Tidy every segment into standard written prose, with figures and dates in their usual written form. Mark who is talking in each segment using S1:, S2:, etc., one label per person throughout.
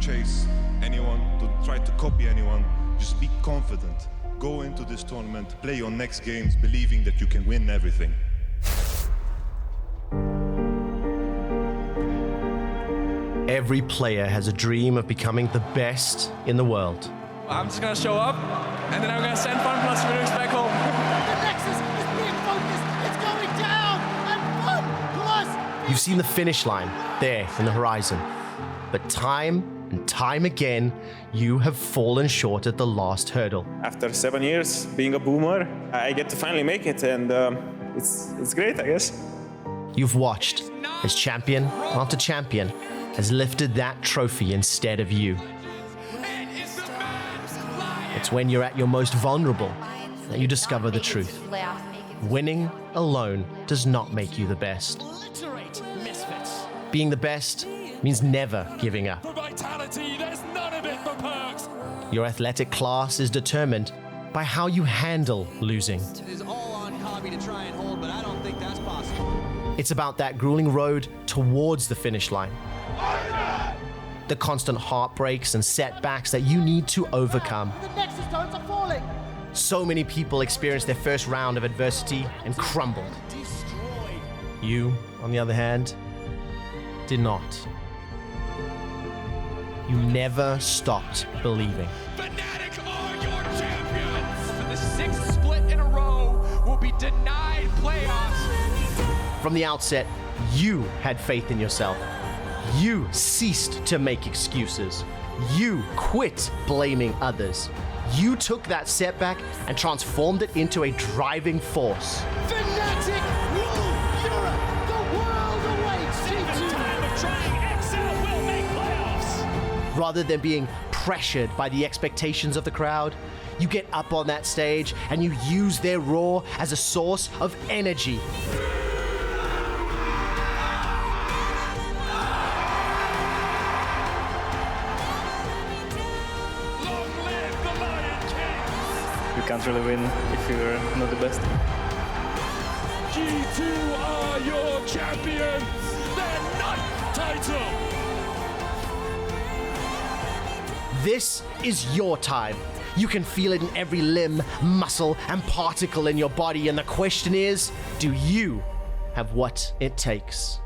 S1: chase anyone, don't try to copy anyone. Just be confident. Go into this tournament, play your next games, believing that you can win everything.
S2: Every player has a dream of becoming the best in the world.
S3: I'm just going to show up, and then I'm going to send Fun Plus Phoenix back home.
S4: The Nexus is being focused. It's going down, and Fun Plus.
S2: You've seen the finish line there in the horizon. But time and time again, you have fallen short at the last hurdle.
S5: After 7 years being a boomer, I get to finally make it, and it's great, I guess.
S2: You've watched as champion after champion has lifted that trophy instead of you. It's when you're at your most vulnerable that you discover the truth. Winning alone does not make you the best. Being the best means never giving up. Your athletic class is determined by how you handle losing.
S6: It is all on Kobby to try and hold, but I don't think that's possible.
S2: It's about that grueling road towards the finish line. The constant heartbreaks and setbacks that you need to overcome.
S4: The Nexus tones are falling.
S2: So many people experienced their first round of adversity and crumbled. You, on the other hand, did not. You never stopped believing.
S3: Fnatic are your champions! For the 6th split in a row, will be denied playoffs.
S2: From the outset, you had faith in yourself. You ceased to make excuses. You quit blaming others. You took that setback and transformed it into a driving force.
S4: Fnatic rule Europe. The world awaits.
S3: Second time of trying, XL will make playoffs.
S2: Rather than being pressured by the expectations of the crowd, you get up on that stage and you use their roar as a source of energy.
S5: You can't really win if you're not the best.
S3: G2 are your champions! Their 9th title!
S2: This is your time. You can feel it in every limb, muscle, and particle in your body, and the question is, do you have what it takes?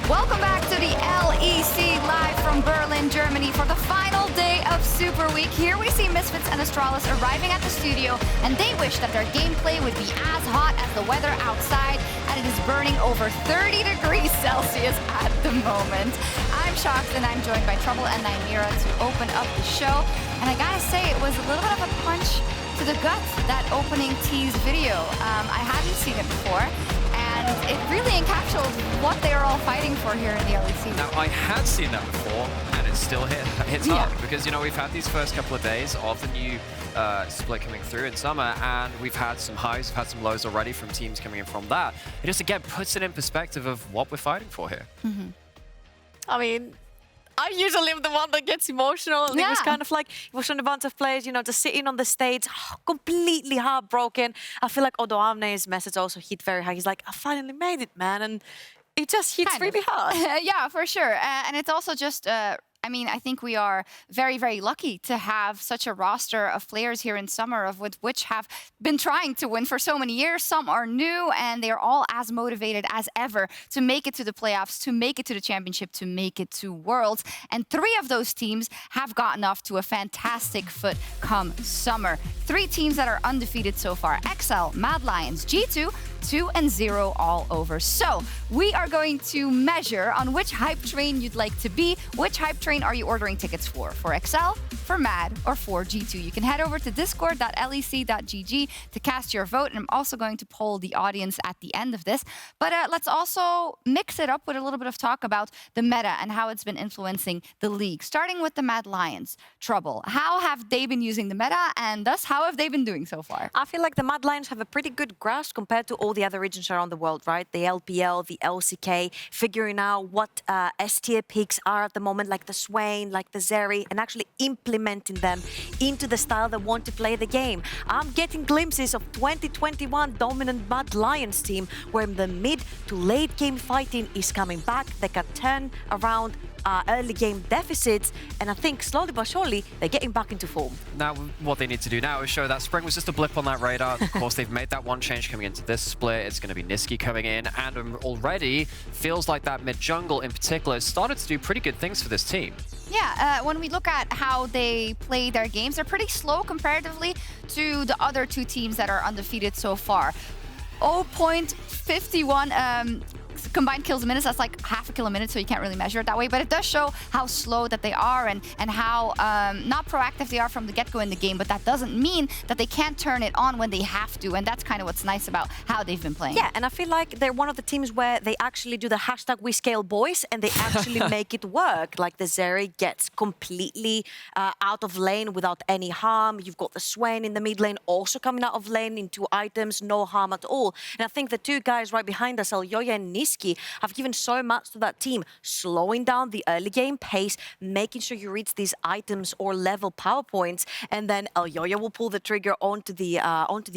S7: Welcome back to the LEC live from Berlin, Germany for the final day of Super Week. Here we see Misfits and Astralis arriving at the studio, and they wish that their gameplay would be as hot as the weather outside, and it is burning over 30 degrees Celsius at the moment. I'm Shocked, and I'm joined by Trouble and Nymira to open up the show. And I gotta say, it was a little bit of a punch to the gut, that opening tease video. I hadn't seen it before. And it really encapsulates what they are all fighting for here in the LEC.
S8: Now, I had seen that before, and it still hits hard. Because, you know, we've had these first couple of days of the new split coming through in summer, and we've had some highs, we've had some lows already from teams coming in from that. It just, again, puts it in perspective of what we're fighting for here.
S7: Mm-hmm.
S9: I mean, I usually am the one that gets emotional. And it was kind of like, it was on a bunch of players, you know, just sitting on the stage, completely heartbroken. I feel like Odoamne's message also hit very high. He's like, I finally made it, man. And it just hits really hard.
S7: Yeah, for sure. And it's also just I mean, I think we are very, very lucky to have such a roster of players here in Summer, of which have been trying to win for so many years. Some are new, and they're all as motivated as ever to make it to the playoffs, to make it to the championship, to make it to Worlds. And 3 of those teams have gotten off to a fantastic foot come Summer. 3 teams that are undefeated so far: XL, Mad Lions, G2, 2-0 all over. So we are going to measure on which hype train you'd like to be. Which hype train are you ordering tickets for XL, for Mad, or for G2? You can head over to discord.lec.gg to cast your vote, and I'm also going to poll the audience at the end of this. But let's also mix it up with a little bit of talk about the meta and how it's been influencing the league. Starting with the Mad Lions. Trouble, how have they been using the meta, and thus how have they been doing so far?
S9: I feel like the Mad Lions have a pretty good grasp compared to all the other regions around the world, right? The LPL, the LCK, figuring out what S-tier picks are at the moment, like the Swain, like the Zeri, and actually implementing them into the style they want to play the game. I'm getting glimpses of 2021 dominant Mad Lions team, where the mid to late game fighting is coming back. They can turn around early game deficits, and I think slowly but surely they're getting back into form.
S8: Now what they need to do now is show that Spring was just a blip on that radar. Of course, they've made that one change coming into this split. It's going to be Niski coming in, and already feels like that mid jungle in particular has started to do pretty good things for this team.
S7: Yeah, when we look at how they play their games, they're pretty slow comparatively to the other 2 teams that are undefeated so far. 0.51 combined kills a minute. So that's like half a kill a minute, so you can't really measure it that way. But it does show how slow that they are, and how not proactive they are from the get-go in the game. But that doesn't mean that they can't turn it on when they have to. And that's kind of what's nice about how they've been playing.
S9: Yeah, and I feel like they're one of the teams where they actually do the hashtag we scale boys, and they actually make it work. Like the Zeri gets completely out of lane without any harm. You've got the Swain in the mid lane also coming out of lane in 2 items, no harm at all. And I think the 2 guys right behind us, Elyoya and Niski, have given so much to that team, slowing down the early game pace, making sure you reach these items or level power points, and then Elyoya will pull the trigger onto the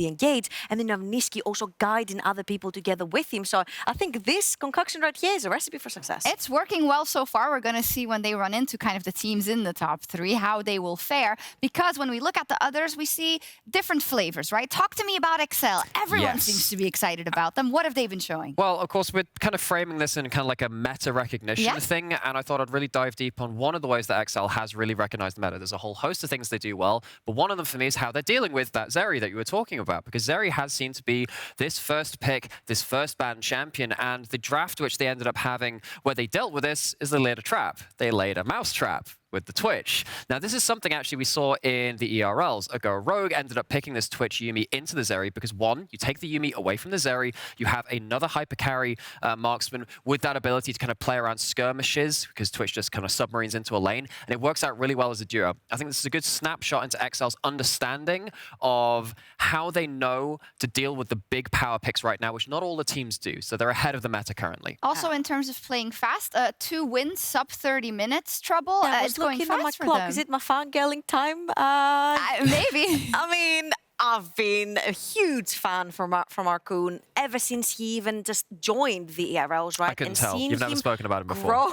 S9: engage, and then you have Niski also guiding other people together with him. So I think this concoction right here is a recipe for success.
S7: It's working well so far. We're going to see when they run into kind of the teams in the top 3, how they will fare, because when we look at the others, we see different flavors, right? Talk to me about XL. Everyone seems to be excited about them. What have they been showing?
S8: Well, of course, we're kind of framing this in kind of like a meta recognition thing, and I thought I'd really dive deep on one of the ways that XL has really recognized the meta. There's a whole host of things they do well, but one of them for me is how they're dealing with that Zeri that you were talking about, because Zeri has seemed to be this first pick, this first ban champion, and the draft which they ended up having where they dealt with this is they laid a trap. They laid a mouse trap with the Twitch. Now, this is something actually we saw in the ERLs. Ago Rogue ended up picking this Twitch Yuumi into the Zeri because, one, you take the Yuumi away from the Zeri, you have another hyper carry marksman with that ability to kind of play around skirmishes, because Twitch just kind of submarines into a lane, and it works out really well as a duo. I think this is a good snapshot into XL's understanding of how they know to deal with the big power picks right now, which not all the teams do. So they're ahead of the meta currently.
S7: Also, in terms of playing fast, 2 wins, sub 30 minutes, Trouble. It's going fast
S9: on my
S7: for
S9: clock.
S7: them.
S9: Is it my fangirling time?
S7: Maybe.
S9: I mean, I've been a huge fan from Arcoon ever since he even just joined the ERLs, right?
S8: I couldn't tell. You've never spoken about him before.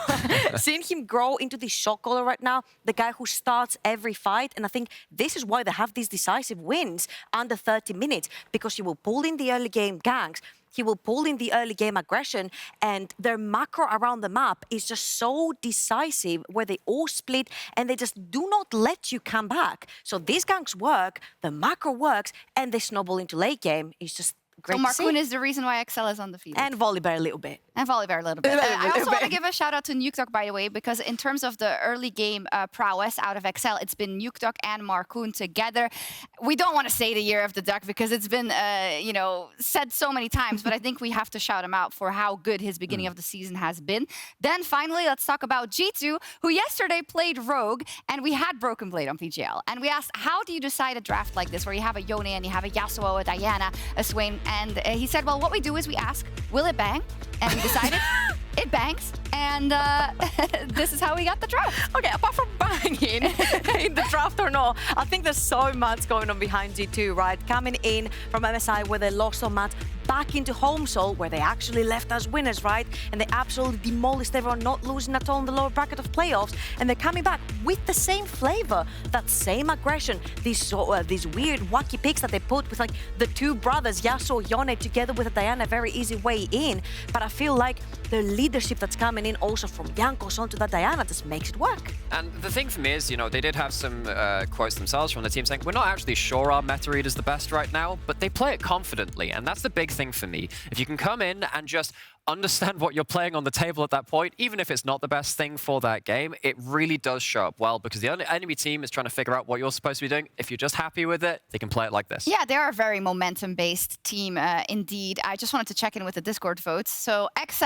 S9: Seeing him grow into this shot caller right now, the guy who starts every fight, and I think this is why they have these decisive wins under 30 minutes, because he will pull in the early game ganks, he will pull in the early game aggression, and their macro around the map is just so decisive, where they all split and they just do not let you come back. So these ganks work, the macro works, and they snowball into late game. It's just great
S7: So
S9: to see.
S7: Marcoon is the reason why XL is undefeated.
S9: And Volibear a little bit.
S7: And Volibear a little bit. I also want to give a shout out to Nukeduck, by the way, because in terms of the early game prowess out of XL, it's been Nukeduck and Marcoon together. We don't want to say the year of the duck because it's been, you know, said so many times, but I think we have to shout him out for how good his beginning of the season has been. Then finally, let's talk about G2, who yesterday played Rogue, and we had Broken Blade on PGL. And we asked, how do you decide a draft like this, where you have a Yone and you have a Yasuo, a Diana, a Swain, and he said, well, what we do is we ask, will it bang? And we decided it bangs, and this is how we got the draft.
S9: Okay, apart from banging in the draft or not, I think there's so much going on behind G2, right? Coming in from MSI where they lost so much, back into home soil where they actually left us winners, right? And they absolutely demolished everyone, not losing at all in the lower bracket of playoffs. And they're coming back with the same flavor, that same aggression, these weird wacky picks that they put with like the two brothers, Yasuo, Yone, together with Diana, very easy way in. But I feel like the leadership that's coming in also from Jankos onto that Diana just makes it work.
S8: And the thing for me is, they did have some quotes themselves from the team saying, we're not actually sure our meta read is the best right now, but they play it confidently. And that's the big thing for me. If you can come in and just understand what you're playing on the table at that point, even if it's not the best thing for that game, it really does show up well because the enemy team is trying to figure out what you're supposed to be doing. If you're just happy with it, they can play it like this.
S7: Yeah, they're a very momentum-based team indeed. I just wanted to check in with the Discord votes. So XL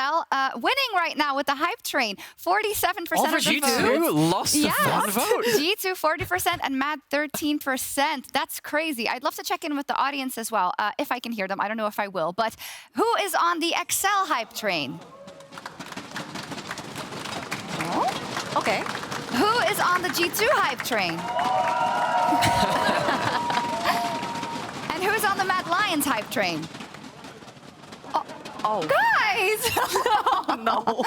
S7: winning right now with the hype train, 47%
S8: Over
S7: of the
S8: G2
S7: votes.
S8: lost the one vote.
S7: G2 40% and Mad 13%. That's crazy. I'd love to check in with the audience as well, if I can hear them. I don't know if I will, but who is on the XL hype train?
S9: Oh, okay.
S7: Who is on the G2 hype train? And who's on the Mad Lions hype train?
S9: Oh.
S7: Guys!
S9: Oh, no.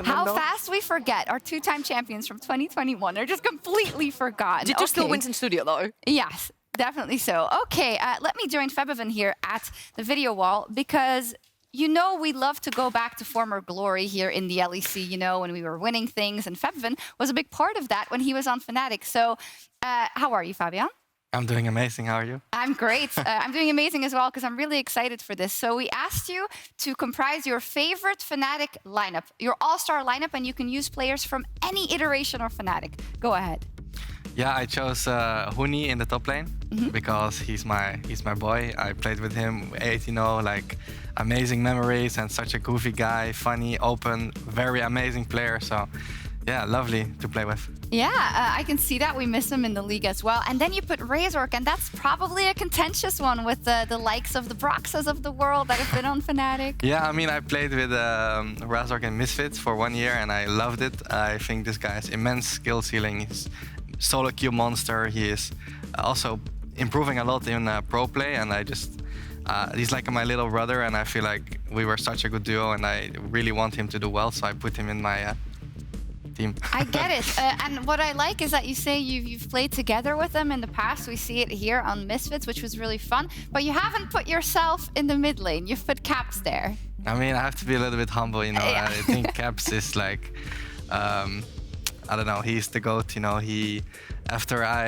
S7: How fast we forget our two-time champions from 2021. They're just completely forgotten.
S9: G2 still wins in studio, though.
S7: Yes, definitely so. Okay, let me join Febiven here at the video wall because we love to go back to former glory here in the LEC, when we were winning things, and Febiven was a big part of that when he was on Fnatic. So how are you, Fabian?
S10: I'm doing amazing. How are you?
S7: I'm great. I'm doing amazing as well because I'm really excited for this. So we asked you to comprise your favorite Fnatic lineup, your all-star lineup, and you can use players from any iteration of Fnatic. Go ahead.
S10: Yeah, I chose Huni in the top lane because he's my boy. I played with him 18-0, like amazing memories and such a goofy guy, funny, open, very amazing player. So yeah, lovely to play with.
S7: Yeah, I can see that. We miss him in the league as well. And then you put Razork, and that's probably a contentious one with the likes of the Broxas of the world that have been on Fnatic.
S10: Yeah, I mean, I played with Razork and Misfits for 1 year, and I loved it. I think this guy has immense skill ceiling. He's solo queue monster. He is also improving a lot in pro play, and I just... he's like my little brother, and I feel like we were such a good duo, and I really want him to do well, so I put him in my team.
S7: I get it. And what I like is that you say you've played together with them in the past. We see it here on Misfits, which was really fun. But you haven't put yourself in the mid lane. You've put Caps there.
S10: I mean, I have to be a little bit humble, Yeah. I think Caps is like... I don't know, he's the GOAT, After I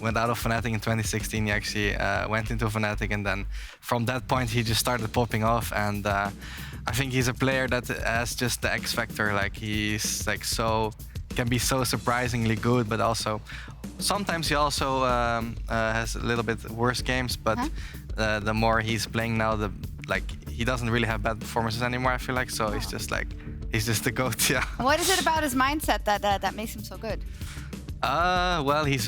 S10: went out of Fnatic in 2016, he actually went into Fnatic, and then from that point he just started popping off, and I think he's a player that has just the X factor. Like, he's like can be so surprisingly good, but also sometimes he also has a little bit worse games, but the more he's playing now, he doesn't really have bad performances anymore, I feel like, so he's just the GOAT, yeah.
S7: What is it about his mindset that makes him so good?
S10: Well, he's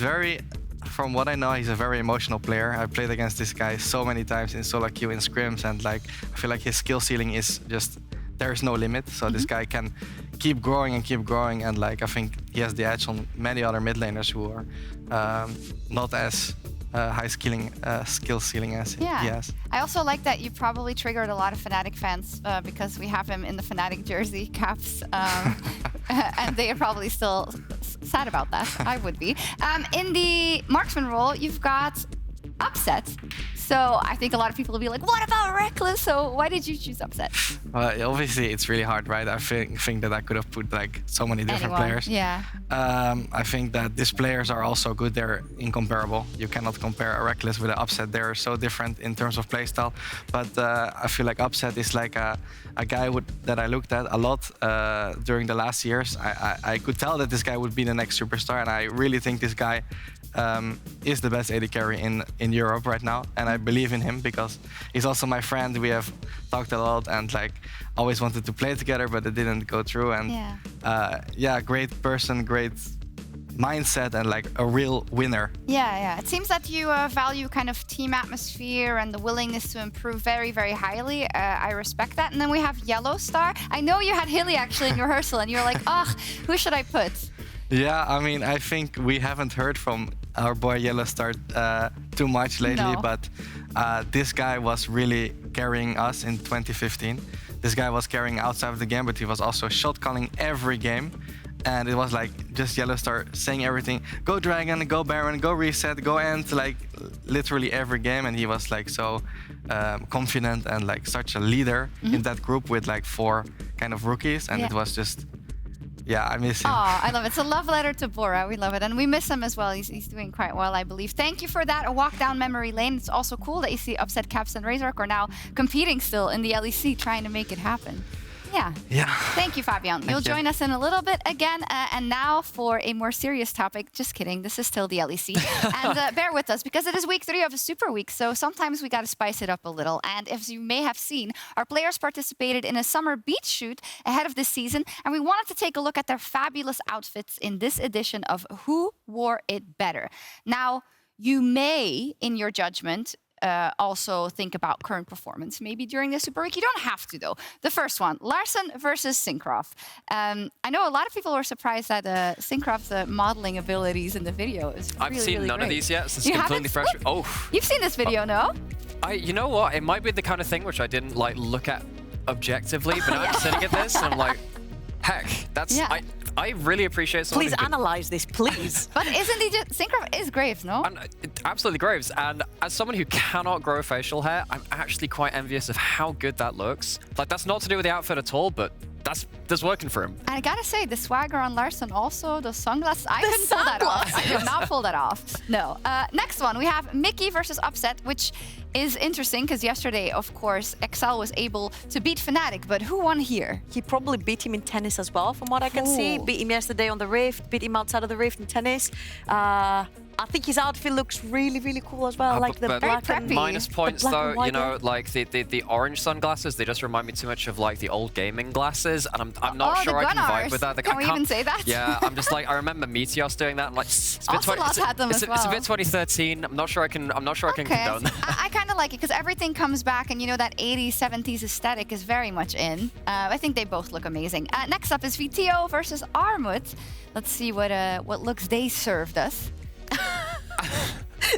S10: from what I know, he's a very emotional player. I played against this guy so many times in solo queue, in scrims, and I feel like his skill ceiling is just, there's no limit. So this guy can keep growing, and I think he has the edge on many other mid laners who are not as high skill ceiling as he has.
S7: I also like that you probably triggered a lot of Fnatic fans because we have him in the Fnatic jersey, Caps, and they are probably still sad about that. I would be. In the marksman role, you've got Upset. So I think a lot of people will be like, what about Reckless? So why did you choose Upset?
S10: Obviously, it's really hard, right? I think that I could have put so many different players.
S7: Yeah.
S10: I think that these players are also good. They're incomparable. You cannot compare a Reckless with an Upset. They're so different in terms of playstyle. But I feel like Upset is like a guy that I looked at a lot during the last years. I could tell that this guy would be the next superstar, and I really think this guy is the best AD carry in Europe right now, and I believe in him because he's also my friend. We have talked a lot and always wanted to play together, but it didn't go through. And great person, great mindset, and a real winner.
S7: Yeah. It seems that you value kind of team atmosphere and the willingness to improve very, very highly. I respect that. And then we have Yellow Star. I know you had Hilly actually in rehearsal, and you're like, who should I put?
S10: Yeah, I mean, I think we haven't heard from our boy Yellow Star too much lately, but this guy was really carrying us in 2015. This guy was carrying outside of the game, but he was also shot calling every game. And it was like just Yellow Star saying everything. Go Dragon, go Baron, go Reset, go End, like literally every game. And he was like so confident and like such a leader in that group with like 4 kind of rookies. And it was just, yeah, I miss him.
S7: Oh, I love it. It's a love letter to Bora. We love it. And we miss him as well. He's doing quite well, I believe. Thank you for that. A walk down memory lane. It's also cool that you see Upset Caps and Razork are now competing still in the LEC, trying to make it happen. Yeah. Thank you, Fabian. You'll join us in a little bit again. And now for a more serious topic. Just kidding. This is still the LEC. And bear with us because it is week 3 of a Super Week. So sometimes we got to spice it up a little. And as you may have seen, our players participated in a summer beach shoot ahead of this season. And we wanted to take a look at their fabulous outfits in this edition of Who Wore It Better. Now, you may, in your judgment, also think about current performance maybe during the Super Week. You don't have to, though. The first one, Larson versus Syncroft. I know a lot of people were surprised that Syncroft's modeling abilities in the video is
S8: I've seen
S7: really
S8: none
S7: great.
S8: of these yet, so it's completely fresh. Oh,
S7: you've seen this video, no?
S8: You know what? It might be the kind of thing which I didn't like look at objectively, but now I'm sitting at this and I'm like, heck, that's... I really appreciate someone.
S9: Please analyze this, please.
S7: But isn't he just... Syncroft is Graves, no?
S8: Absolutely Graves. And as someone who cannot grow facial hair, I'm actually quite envious of how good that looks. Like, that's not to do with the outfit at all, but that's working for him.
S7: And I gotta say, the swagger on Larson also, the sunglasses, I couldn't pull that off. I could not pull that off. No. Next one, we have Mickey versus Upset, which is interesting because yesterday, of course, Excel was able to beat Fnatic, but who won here?
S9: He probably beat him in tennis as well, from what I can see. Beat him yesterday on the Rift, beat him outside of the Rift in tennis. I think his outfit looks really, really cool as well. Like the black and
S8: minus points though, you know,
S9: look.
S8: like the orange sunglasses, they just remind me too much of like the old gaming glasses, and I'm not sure I can vibe with that.
S7: Can we even say that?
S8: Yeah, I'm just like, I remember Meteos doing that. I'm like, it's a bit 2013. I'm not sure I can condone that.
S7: I kind of like it because everything comes back, and you know that 80s, 70s aesthetic is very much in. I think they both look amazing. Next up is VTO versus Armut. Let's see what looks they served us.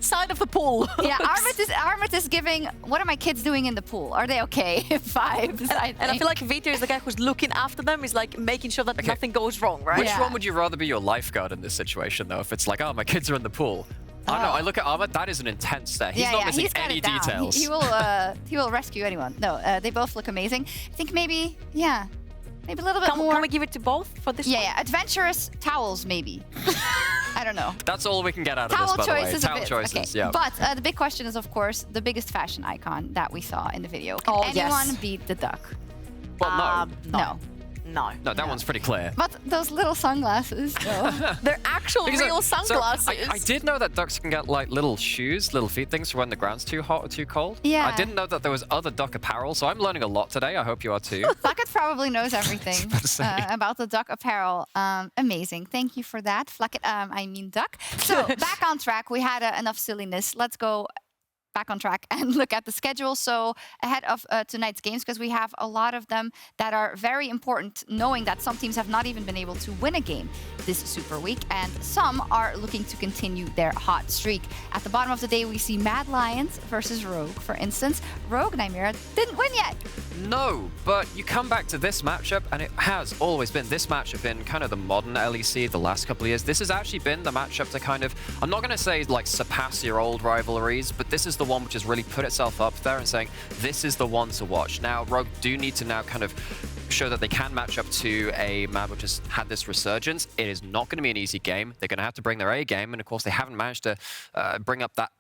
S9: Side of the pool.
S7: Yeah, Armut is giving, what are my kids doing in the pool? Are they okay? Vibes,
S9: and I feel like Vito is the guy who's looking after them, is like making sure that nothing goes wrong, right?
S8: Which one would you rather be your lifeguard in this situation, though? If it's like, oh, my kids are in the pool. I don't know, I look at Armut, that is an intense stare. He's not missing any details.
S7: He will rescue anyone. No, they both look amazing. I think maybe a little bit more.
S9: Can we give it to both for this one?
S7: Yeah, adventurous towels, maybe. I don't know.
S8: That's all we can get out of this, by the way. Towel choices, yeah.
S7: But the big question is, of course, the biggest fashion icon that we saw in the video. Can anyone beat the duck?
S8: Well,
S7: no.
S8: No, that one's pretty clear.
S7: But those little sunglasses, though.
S9: They're actual real sunglasses.
S8: So I did know that ducks can get like little shoes, little feet things for when the ground's too hot or too cold.
S7: Yeah.
S8: I didn't know that there was other duck apparel, so I'm learning a lot today. I hope you are too.
S7: Flacket probably knows everything about the duck apparel. Amazing. Thank you for that. Flacket, I mean duck. So back on track. We had enough silliness. Let's go back on track and look at the schedule. So ahead of tonight's games, because we have a lot of them that are very important, knowing that some teams have not even been able to win a game this Super Week, and some are looking to continue their hot streak. At the bottom of the day, we see Mad Lions versus Rogue, for instance. Rogue, Nymera, didn't win yet.
S8: No, but you come back to this matchup, and it has always been this matchup in kind of the modern LEC the last couple of years. This has actually been the matchup to kind of, I'm not going to say like surpass your old rivalries, but this is the one which has really put itself up there and saying, this is the one to watch. Now, Rogue do need to now kind of show that they can match up to a map which has had this resurgence. It is not going to be an easy game. They're going to have to bring their A game, and of course they haven't managed to bring up that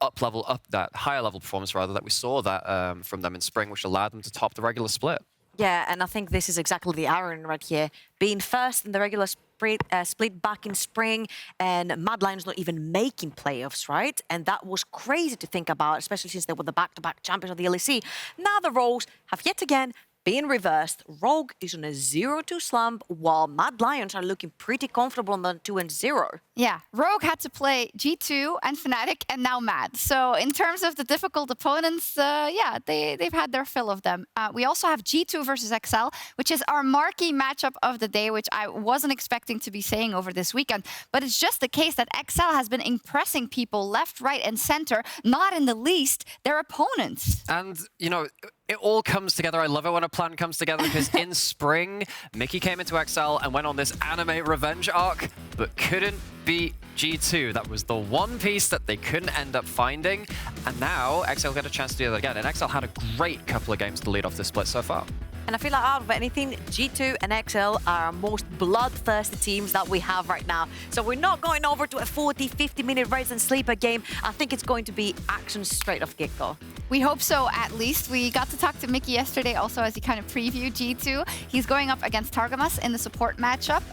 S8: that higher level performance rather that we saw that from them in spring, which allowed them to top the regular split.
S9: Yeah, and I think this is exactly the iron right here. Being first in the regular split back in spring, and Mad Lions not even making playoffs, right? And that was crazy to think about, especially since they were the back-to-back champions of the LEC. Now the Rogues have yet again being reversed. Rogue is on a 0-2 slump, while Mad Lions are looking pretty comfortable on the 2-0.
S7: Yeah, Rogue had to play G2 and Fnatic and now Mad. So in terms of the difficult opponents, yeah, they've had their fill of them. We also have G2 versus XL, which is our marquee matchup of the day, which I wasn't expecting to be saying over this weekend. But it's just the case that XL has been impressing people left, right, and center, not in the least their opponents.
S8: And, you know, it all comes together. I love it when a plan comes together because in spring, Mickey came into XL and went on this anime revenge arc, but couldn't beat G2. That was the one piece that they couldn't end up finding. And now XL got a chance to do that again. And XL had a great couple of games to lead off the split so far.
S9: And I feel like out of anything, G2 and XL are our most bloodthirsty teams that we have right now. So we're not going over to a 40, 50-minute race and sleeper game. I think it's going to be action straight off get-go.
S7: We hope so, at least. We got to talk to Mickey yesterday also as he kind of previewed G2. He's going up against Targamas in the support matchup.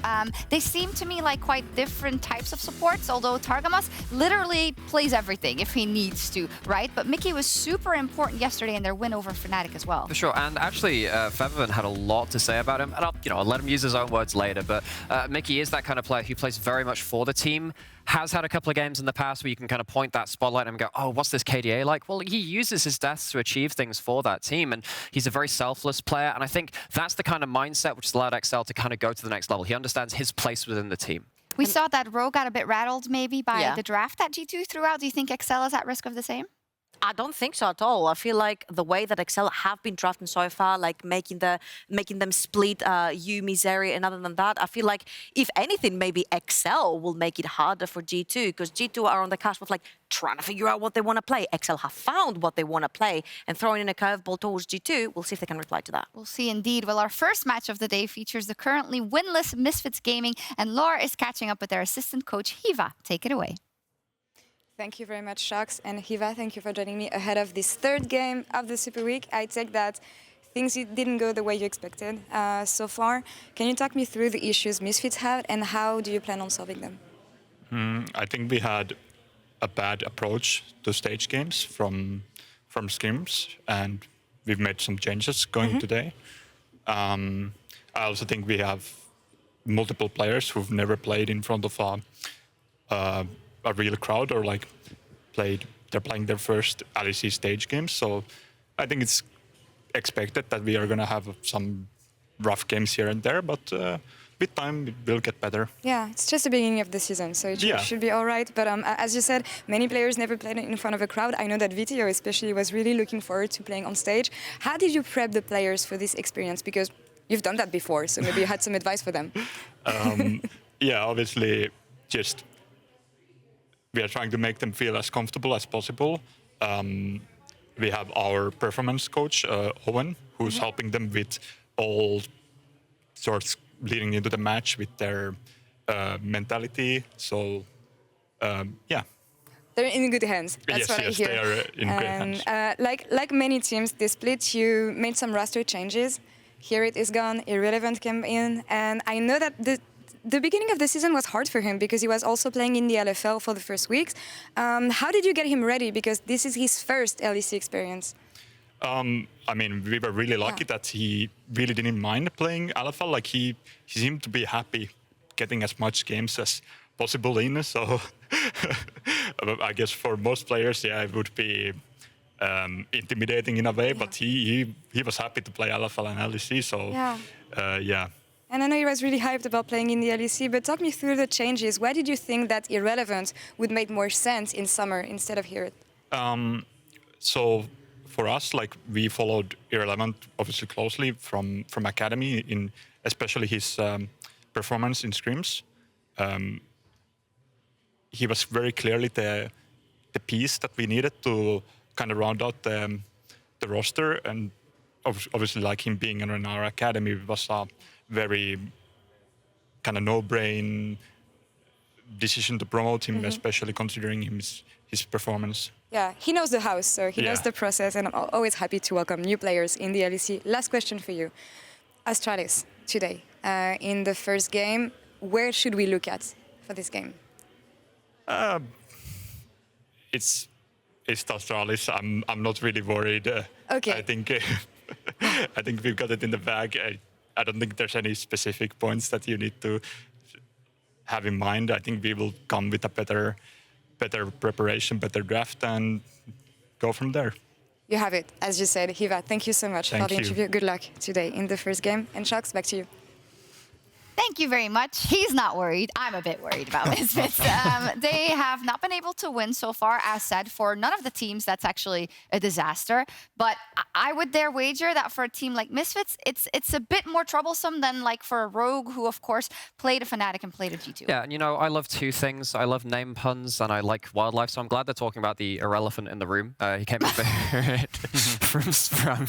S7: They seem to me like quite different types of supports, although Targamas literally plays everything if he needs to, right? But Mickey was super important yesterday in their win over Fnatic as well.
S8: For sure, and actually, Featherman had a lot to say about him, and I'll let him use his own words later, but Mickey is that kind of player who plays very much for the team, has had a couple of games in the past where you can kind of point that spotlight and go, oh, what's this KDA like? Well, he uses his deaths to achieve things for that team, and he's a very selfless player, and I think that's the kind of mindset which has allowed XL to kind of go to the next level. He understands his place within the team.
S7: We saw that Rogue got a bit rattled maybe by the draft that G2 threw out. Do you think XL is at risk of the same?
S9: I don't think so at all. I feel like the way that XL have been drafting so far, like making them split Yumi, Zeri, and other than that, I feel like if anything, maybe XL will make it harder for G2 because G2 are on the cusp of like trying to figure out what they want to play. XL have found what they want to play and throwing in a curveball towards G2. We'll see if they can reply to that.
S7: We'll see indeed. Well, our first match of the day features the currently winless Misfits Gaming, and Laura is catching up with their assistant coach, Hiva. Take it away.
S11: Thank you very much, Shox. And Hiva, thank you for joining me ahead of this third game of the Super Week. I take that things didn't go the way you expected so far. Can you talk me through the issues Misfits had and how do you plan on solving them?
S12: I think we had a bad approach to stage games from scrims, and we've made some changes going today. I also think we have multiple players who've never played in front of a real crowd or like they're playing their first LEC stage games. So I think it's expected that we are going to have some rough games here and there, but with time it will get better.
S11: Yeah, it's just the beginning of the season, so it should be all right. But as you said, many players never played in front of a crowd. I know that VTO especially was really looking forward to playing on stage. How did you prep the players for this experience? Because you've done that before, so maybe you had some advice for them.
S12: Yeah, obviously just we are trying to make them feel as comfortable as possible. We have our performance coach, Owen, who's helping them with all sorts leading into the match with their mentality. So, yeah.
S11: They're in good hands. That's what I hear.
S12: They are in great hands.
S11: Like many teams, this split, you made some roster changes. Here it is gone. Irrelevant came in. And I know that the beginning of the season was hard for him because he was also playing in the LFL for the first weeks. How did you get him ready? Because this is his first LEC experience.
S12: I mean, we were really lucky that he really didn't mind playing LFL. Like he seemed to be happy getting as much games as possible in. So I guess for most players, yeah, it would be intimidating in a way. But he was happy to play LFL and LEC. So yeah.
S11: And I know he was really hyped about playing in the LEC, but talk me through the changes. Why did you think that Irrelevant would make more sense in summer instead of here?
S12: So for us, like we followed Irrelevant obviously closely from Academy, in especially his performance in scrims. He was very clearly the piece that we needed to kind of round out the roster, and obviously like him being in our academy was a very kind of no-brain decision to promote him, especially considering his performance.
S11: Yeah, he knows the house, so he knows the process, and I'm always happy to welcome new players in the LEC. Last question for you. Astralis, today, in the first game, where should we look at for this game?
S12: It's Astralis. I'm not really worried.
S11: Okay.
S12: I think I think we've got it in the bag. I don't think there's any specific points that you need to have in mind. I think we will come with a better preparation, better draft, and go from there.
S11: You have it, as you said. Hiva, thank you so much for the interview. Good luck today in the first game. And Sharks, back to you.
S7: Thank you very much. He's not worried. I'm a bit worried about Misfits. They have not been able to win so far, as said, for none of the teams. That's actually a disaster. But I would dare wager that for a team like Misfits, it's a bit more troublesome than like for a Rogue, who of course played a Fnatic and played a G2.
S8: Yeah, and you know, I love two things. I love name puns and I like wildlife. So I'm glad they're talking about the irrelevant in the room. He came in from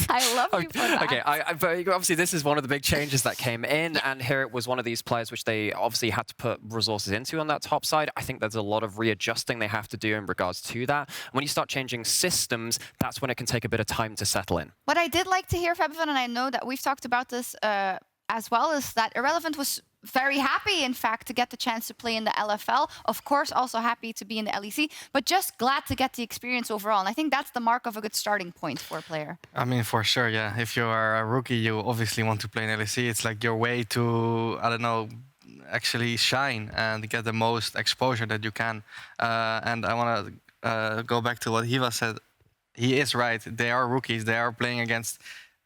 S7: I love you for that.
S8: Okay, but obviously this is one of the big changes that came in, and here it was one of these players which they obviously had to put resources into on that top side. I think there's a lot of readjusting they have to do in regards to that. When you start changing systems, that's when it can take a bit of time to settle in.
S7: What I did like to hear, Fabvan, and I know that we've talked about this as well, is that Irrelevant was very happy, in fact, to get the chance to play in the LFL. Of course, also happy to be in the LEC, but just glad to get the experience overall. And I think that's the mark of a good starting point for a player.
S10: I mean, for sure, yeah. If you are a rookie, you obviously want to play in LEC. It's like your way to, I don't know, actually shine and get the most exposure that you can. And I want to go back to what Hiva said. He is right. They are rookies. They are playing against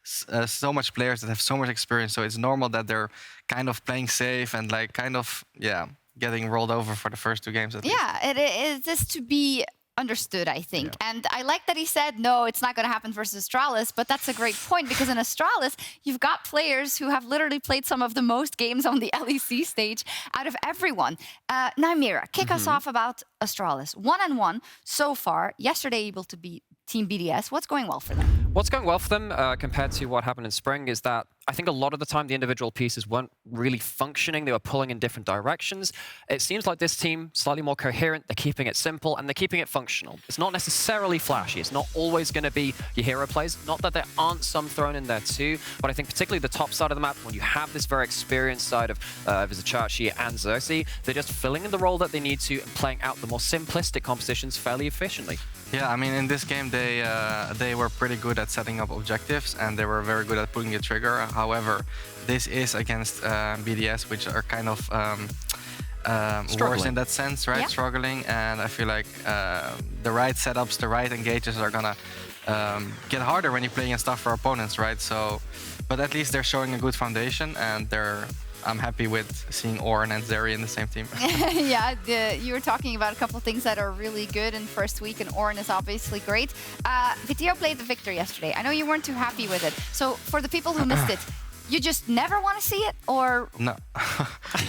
S10: so much players that have so much experience. So it's normal that they're kind of playing safe and like kind of, yeah, getting rolled over for the first two games at least.
S7: Yeah, it is to be understood, I think. Yeah. And I like that he said, no, it's not going to happen versus Astralis, but that's a great point, because in Astralis, you've got players who have literally played some of the most games on the LEC stage out of everyone. Now, Mira, kick us off about Astralis. 1-1 so far. Yesterday, able to beat Team BDS. What's going well for them?
S8: What's going well for them compared to what happened in spring is that I think a lot of the time the individual pieces weren't really functioning. They were pulling in different directions. It seems like this team, slightly more coherent, they're keeping it simple and they're keeping it functional. It's not necessarily flashy. It's not always going to be your hero plays. Not that there aren't some thrown in there too, but I think particularly the top side of the map, when you have this very experienced side of Vizicachi and Xerxes, they're just filling in the role that they need to and playing out the more simplistic compositions fairly efficiently.
S10: Yeah, I mean, in this game, they were pretty good at setting up objectives and they were very good at pulling the trigger. However, this is against BDS, which are kind of worse in that sense, right? Yeah. Struggling, and I feel like the right setups, the right engages are gonna get harder when you're playing against tougher opponents, right? So, but at least they're showing a good foundation, and I'm happy with seeing Oren and Zeri in the same team.
S7: Yeah, you were talking about a couple of things that are really good in first week, and Oren is obviously great. Vitio played the Victor yesterday. I know you weren't too happy with it. So for the people who missed it, you just never want to see it, or?
S10: No,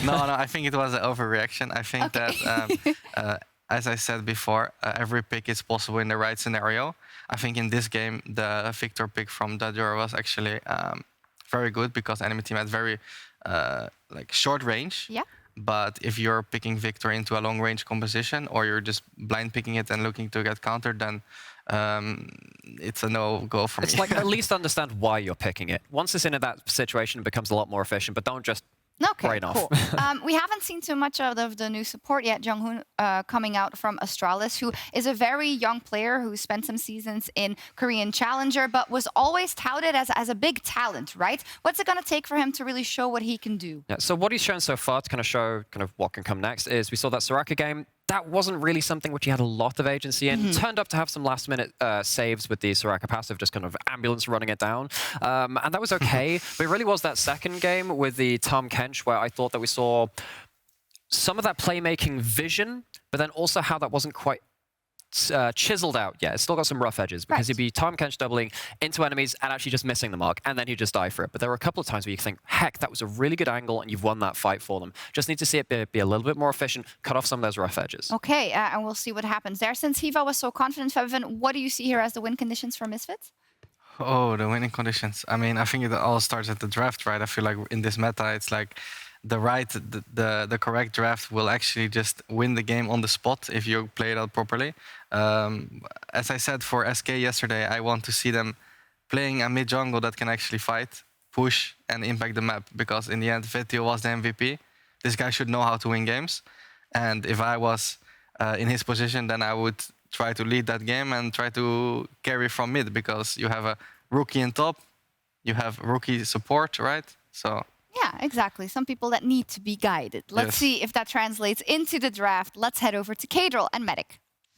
S10: no, I think it was an overreaction. I think that, as I said before, every pick is possible in the right scenario. I think in this game, the Victor pick from Dajor was actually very good, because enemy team had very like short range.
S7: Yeah.
S10: But if you're picking Victor into a long range composition, or you're just blind picking it and looking to get countered, then it's a no-go for me.
S8: It's like, at least understand why you're picking it. Once it's in that situation, it becomes a lot more efficient, but don't just brain off.
S7: Cool. We haven't seen too much of the new support yet, Junghoon, coming out from Astralis, who is a very young player who spent some seasons in Korean Challenger, but was always touted as a big talent, right? What's it going to take for him to really show what he can do?
S8: Yeah, so what he's shown so far to kind of show what can come next is we saw that Soraka game. That wasn't really something which he had a lot of agency in. Turned up to have some last-minute saves with the Soraka passive, just kind of ambulance running it down. And that was okay. But it really was that second game with the Tom Kench where I thought that we saw some of that playmaking vision, but then also how that wasn't quite chiseled out yet. It's still got some rough edges, because he'd be Tom Kench doubling into enemies and actually just missing the mark, and then he'd just die for it. But there were a couple of times where you think, heck, that was a really good angle and you've won that fight for them. Just need to see it be a little bit more efficient, cut off some of those rough edges.
S7: Okay, and we'll see what happens there. Since Hiva was so confident, Fevin, what do you see here as the win conditions for Misfits?
S10: Oh, the winning conditions. I mean, I think it all starts at the draft, right? I feel like in this meta, it's like the correct draft will actually just win the game on the spot if you play it out properly. As I said for SK yesterday, I want to see them playing a mid jungle that can actually fight, push, and impact the map, because in the end, Vitio was the MVP. This guy should know how to win games. And if I was in his position, then I would try to lead that game and try to carry from mid, because you have a rookie in top. you have rookie support, right? So.
S7: Yeah, exactly. Some people that need to be guided. Let's see if that translates into the draft. Let's head over to Kadril and Medic.